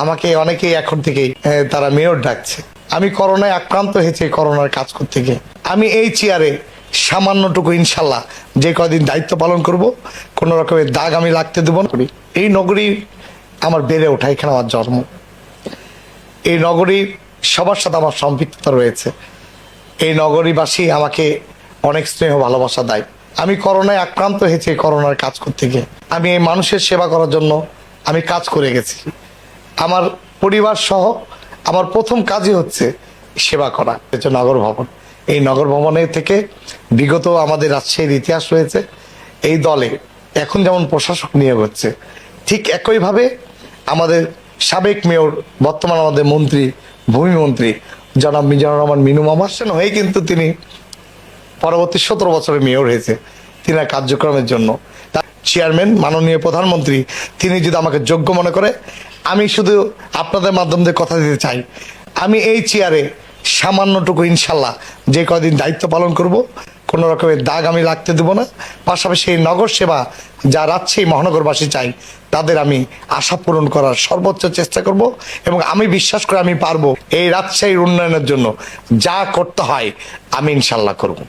আমাকে অনেকেই এখন থেকে তারা মেয়র ডাকছে। আমি করোনায় আক্রান্ত হয়েছি, করোনার কাজ করতে গিয়ে আমি এই চেয়ারে সামান্যটুকু ইনশাল্লাহ যে কদিন দায়িত্ব পালন করব, কোনো রকমের দাগ আমি লাগতে দেব না। এই নগরী আমার বেড়ে ওঠা, এখানে আমার জন্ম। এই নগরীর সবার সাথে আমার সম্পৃক্ততা রয়েছে। এই নগরীবাসী আমাকে অনেক স্নেহ ভালোবাসা দেয়। আমি করোনায় আক্রান্ত হয়েছি, করোনার কাজ করতে গিয়ে আমি এই মানুষের সেবা করার জন্য আমি কাজ করে গেছি। আমার পরিবার সহ আমার প্রথম কাজই হচ্ছে সেবা করা। হচ্ছে নগর ভবন। এই নগর ভবনের থেকে বিগত আমাদের রাজশাহীর ইতিহাস রয়েছে। এই দলে এখন যেমন প্রশাসক নিয়োগ হচ্ছে, ঠিক একইভাবে আমাদের সাবেক মেয়র, বর্তমান আমাদের মন্ত্রী, ভূমিমন্ত্রী জনাব মিজানুর রহমান মিনু মামা হয়ে কিন্তু তিনি পরবর্তী 17 বছরে মেয়র হয়েছে। তিনার কার্যক্রমের জন্য চেয়ারম্যান মাননীয় প্রধানমন্ত্রী তিনি যদি আমাকে যোগ্য মনে করে, আমি শুধু আপনাদের মাধ্যম দিয়ে কথা দিতে চাই, আমি এই চেয়ারে সামান্যটুকু ইনশাল্লাহ যে কদিন দায়িত্ব পালন করব, কোনো রকমের দাগ আমি লাগতে দেব না। পাশাপাশি এই নগর সেবা যা রাজশাহী মহানগরবাসী চাই, তাদের আমি আশা পূরণ করার সর্বোচ্চ চেষ্টা করব এবং আমি বিশ্বাস করি আমি পারবো। এই রাজশাহীর উন্নয়নের জন্য যা করতে হয় আমি ইনশাল্লাহ করব।